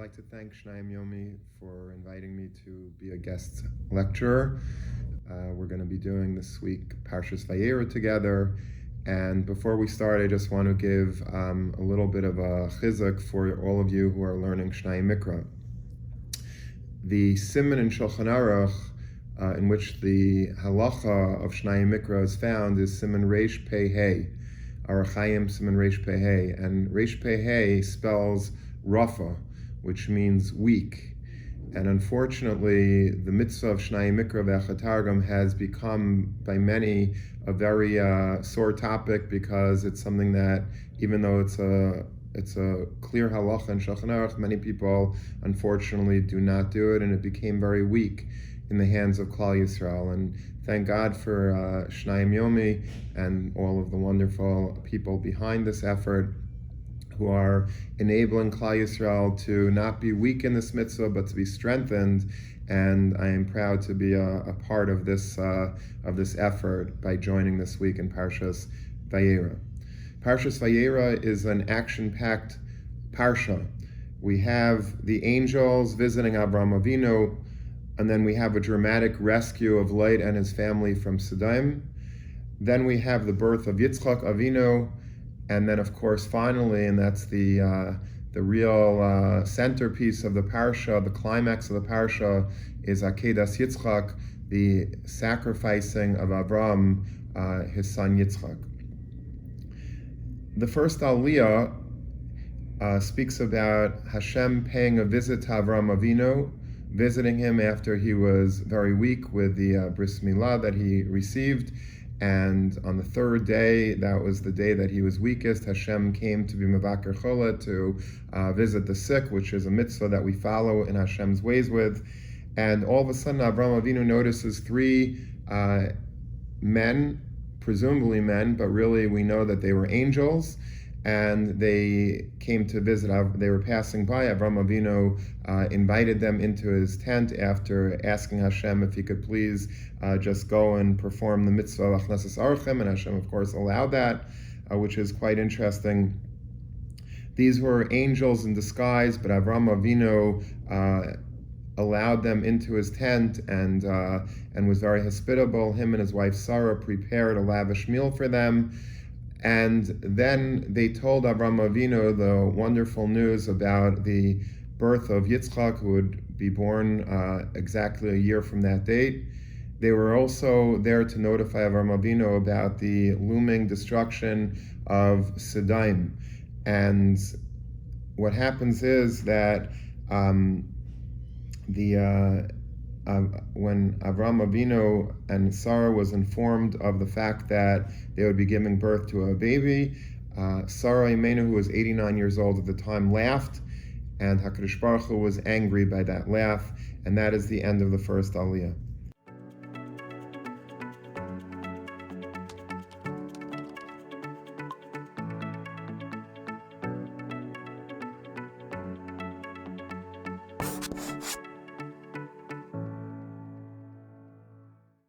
like to thank Shnayim Yomi for inviting me to be a guest lecturer. We're going to be doing this week Parshas Vayera together. And before we start, I just want to give a little bit of a chizuk for all of you who are learning Shnayim Mikra. The Siman in Shulchan Aruch, in which the halacha of Shnayim Mikra is found, is Siman Reish Pei Hei, Arachayim Siman Reish Pei Hei, and Reish Pei Hei spells Rafa, which means weak. And unfortunately, the mitzvah of Shnayim Mikra v'Achatargum has become, by many, a very sore topic, because it's something that, even though it's a clear halacha in Shulchan Aruch, many people unfortunately do not do it, and it became very weak in the hands of Klal Yisrael. And thank God for Shnayim Yomi and all of the wonderful people behind this effort, who are enabling Klal Yisrael to not be weak in this mitzvah, but to be strengthened. And I am proud to be a part of this effort by joining this week in Parshas Vayera. Parshas Vayera is an action-packed parsha. We have the angels visiting Avraham Avinu, and then we have a dramatic rescue of Lot and his family from Sodom. Then we have the birth of Yitzchak Avinu. And then, of course, finally, and that's the real centerpiece of the parsha, the climax of the parsha, is Akedas Yitzchak, the sacrificing of Avram, his son Yitzchak. The first Aliyah speaks about Hashem paying a visit to Avram Avinu, visiting him after he was very weak with the bris milah that he received. And on the third day, that was the day that he was weakest, Hashem came to be Mevaker Cholet, to visit the sick, which is a mitzvah that we follow in Hashem's ways with. And all of a sudden, Avraham Avinu notices three men, presumably men, but really we know that they were angels, and they came to visit. They were passing by. Avraham Avinu invited them into his tent after asking Hashem if he could please just go and perform the mitzvah of Achnasas Archem, and Hashem, of course, allowed that, which is quite interesting. These were angels in disguise, but Avraham Avinu allowed them into his tent and was very hospitable. Him and his wife Sarah prepared a lavish meal for them. And then they told Avraham Avinu the wonderful news about the birth of Yitzchak, who would be born exactly a year from that date. They were also there to notify Avraham Avinu about the looming destruction of Sodom. And what happens is that when Avraham Avinu and Sarah was informed of the fact that they would be giving birth to a baby, Sarah Imenu, who was 89 years old at the time, laughed, and HaKadosh Baruch Hu was angry by that laugh, and that is the end of the first Aliyah.